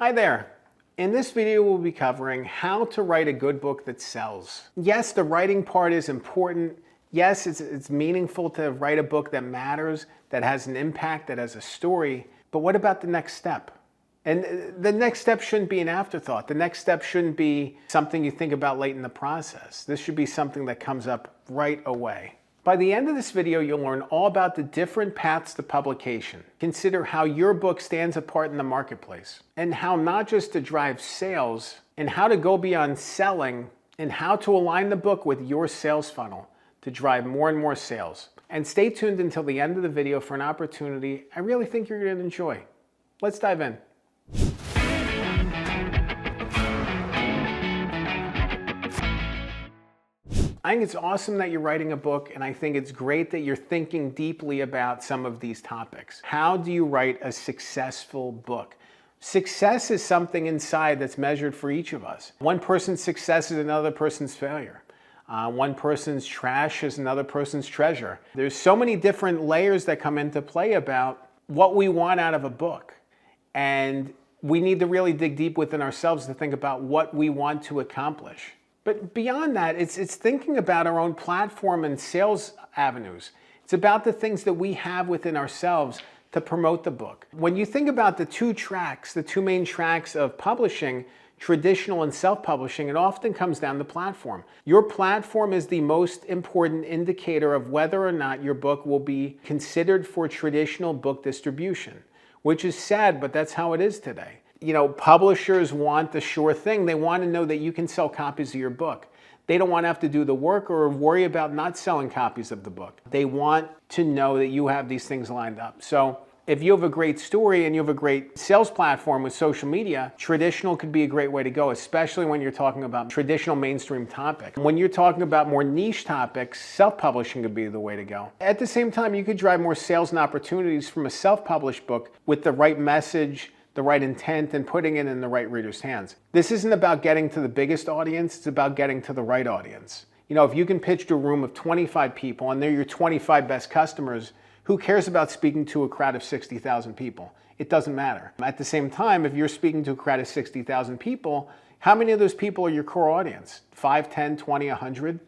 Hi there. In this video, we'll be covering how to write a good book that sells. Yes, the writing part is important. Yes, it's meaningful to write a book that matters, that has an impact, that has a story. But what about the next step? And the next step shouldn't be an afterthought. The next step shouldn't be something you think about late in the process. This should be something that comes up right away. By the end of this video, you'll learn all about the different paths to publication. Consider how your book stands apart in the marketplace, and how not just to drive sales, and how to go beyond selling, and how to align the book with your sales funnel to drive more and more sales. And stay tuned until the end of the video for an opportunity I really think you're going to enjoy. Let's dive in. I think it's awesome that you're writing a book, and I think it's great that you're thinking deeply about some of these topics. How do you write a successful book? Success is something inside that's measured for each of us. One person's success is another person's failure. One person's trash is another person's treasure. There's so many different layers that come into play about what we want out of a book. And we need to really dig deep within ourselves to think about what we want to accomplish. But beyond that, it's thinking about our own platform and sales avenues. It's about the things that we have within ourselves to promote the book. When you think about the two main tracks of publishing, traditional and self-publishing, it often comes down to platform. Your platform is the most important indicator of whether or not your book will be considered for traditional book distribution, which is sad, but that's how it is today. You know, publishers want the sure thing. They want to know that you can sell copies of your book. They don't want to have to do the work or worry about not selling copies of the book. They want to know that you have these things lined up. So if you have a great story and you have a great sales platform with social media, traditional could be a great way to go, especially when you're talking about traditional mainstream topics. When you're talking about more niche topics, self-publishing could be the way to go. At the same time, you could drive more sales and opportunities from a self-published book with the right message, the right intent, and putting it in the right reader's hands. This isn't about getting to the biggest audience, it's about getting to the right audience. You know, if you can pitch to a room of 25 people and they're your 25 best customers, who cares about speaking to a crowd of 60,000 people? It doesn't matter. At the same time, if you're speaking to a crowd of 60,000 people, how many of those people are your core audience? 5, 10, 20, 100?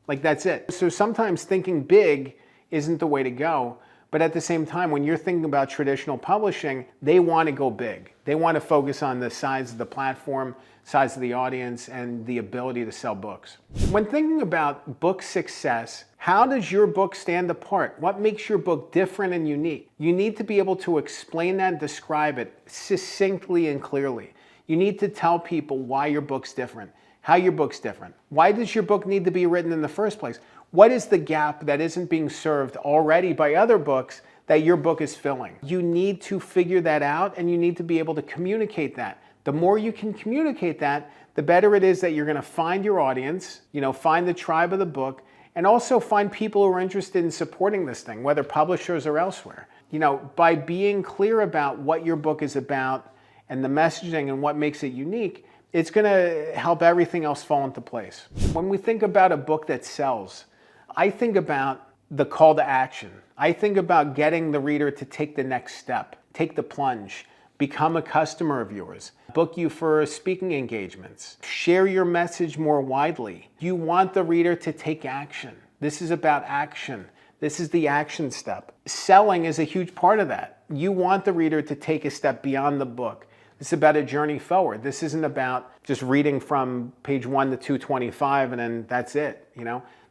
Like, that's it. So sometimes thinking big isn't the way to go. But at the same time, when you're thinking about traditional publishing, they want to go big. They want to focus on the size of the platform, size of the audience, and the ability to sell books. When thinking about book success, how does your book stand apart? What makes your book different and unique? You need to be able to explain that and describe it succinctly and clearly. You need to tell people why your book's different, how your book's different. Why does your book need to be written in the first place? What is the gap that isn't being served already by other books that your book is filling? You need to figure that out, and you need to be able to communicate that. The more you can communicate that, the better it is that you're going to find your audience, find the tribe of the book, and also find people who are interested in supporting this thing, whether publishers or elsewhere. By being clear about what your book is about and the messaging and what makes it unique, it's going to help everything else fall into place. When we think about a book that sells, I think about the call to action. I think about getting the reader to take the next step, take the plunge, become a customer of yours, book you for speaking engagements, share your message more widely. You want the reader to take action. This is about action. This is the action step. Selling is a huge part of that. You want the reader to take a step beyond the book. This is about a journey forward. This isn't about just reading from page 1 to 225 and then that's it,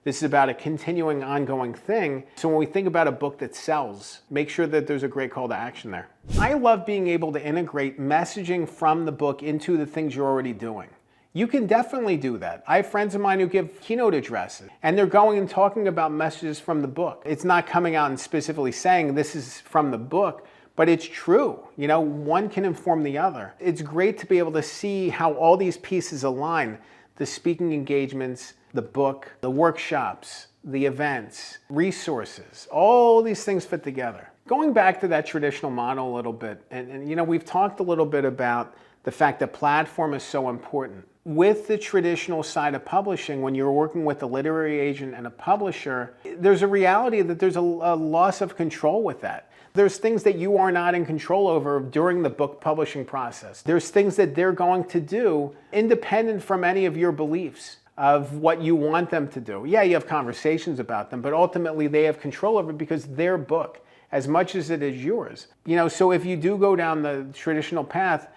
This is about a continuing, ongoing thing. So when we think about a book that sells, make sure that there's a great call to action there. I love being able to integrate messaging from the book into the things you're already doing. You can definitely do that. I have friends of mine who give keynote addresses, and they're going and talking about messages from the book. It's not coming out and specifically saying this is from the book, but it's true. One can inform the other. It's great to be able to see how all these pieces align. The speaking engagements, the book, the workshops, the events, resources, all these things fit together. Going back to that traditional model a little bit, and we've talked a little bit about the fact that platform is so important. With the traditional side of publishing, when you're working with a literary agent and a publisher, there's a reality that there's a loss of control with that. There's things that you are not in control over during the book publishing process. There's things that they're going to do independent from any of your beliefs of what you want them to do. Yeah, you have conversations about them, but ultimately they have control over it because their book, as much as it is yours. So if you do go down the traditional path,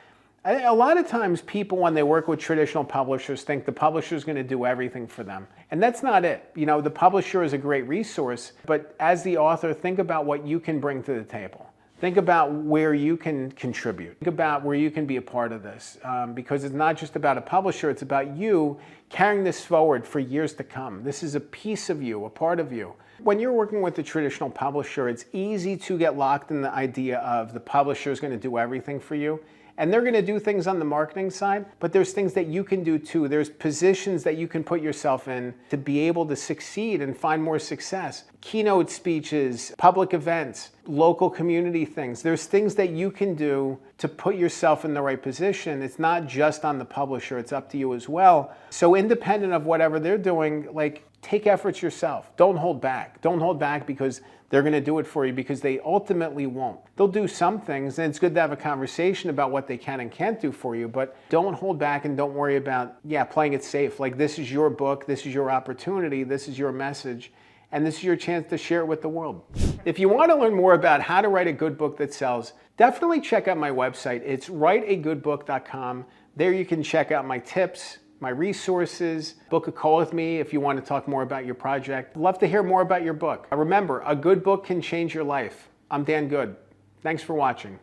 a lot of times people, when they work with traditional publishers, think the publisher is going to do everything for them. And that's not it. The publisher is a great resource, but as the author, think about what you can bring to the table. Think about where you can contribute. Think about where you can be a part of this. Because it's not just about a publisher, it's about you carrying this forward for years to come. This is a piece of you, a part of you. When you're working with a traditional publisher, it's easy to get locked in the idea of the publisher is going to do everything for you. And they're going to do things on the marketing side, but there's things that you can do too. There's positions that you can put yourself in to be able to succeed and find more success. Keynote speeches, public events, local community things. There's things that you can do to put yourself in the right position. It's not just on the publisher, it's up to you as well. So independent of whatever they're doing, take efforts yourself. Don't hold back. Don't hold back because they're going to do it for you, because they ultimately won't. They'll do some things, and it's good to have a conversation about what they can and can't do for you, but don't hold back and don't worry about, playing it safe. This is your book, this is your opportunity, this is your message, and this is your chance to share it with the world. If you want to learn more about how to write a good book that sells, definitely check out my website. It's writeagoodbook.com. There you can check out my tips, my resources, book a call with me if you want to talk more about your project. I'd love to hear more about your book. Remember, a good book can change your life. I'm Dan Good. Thanks for watching.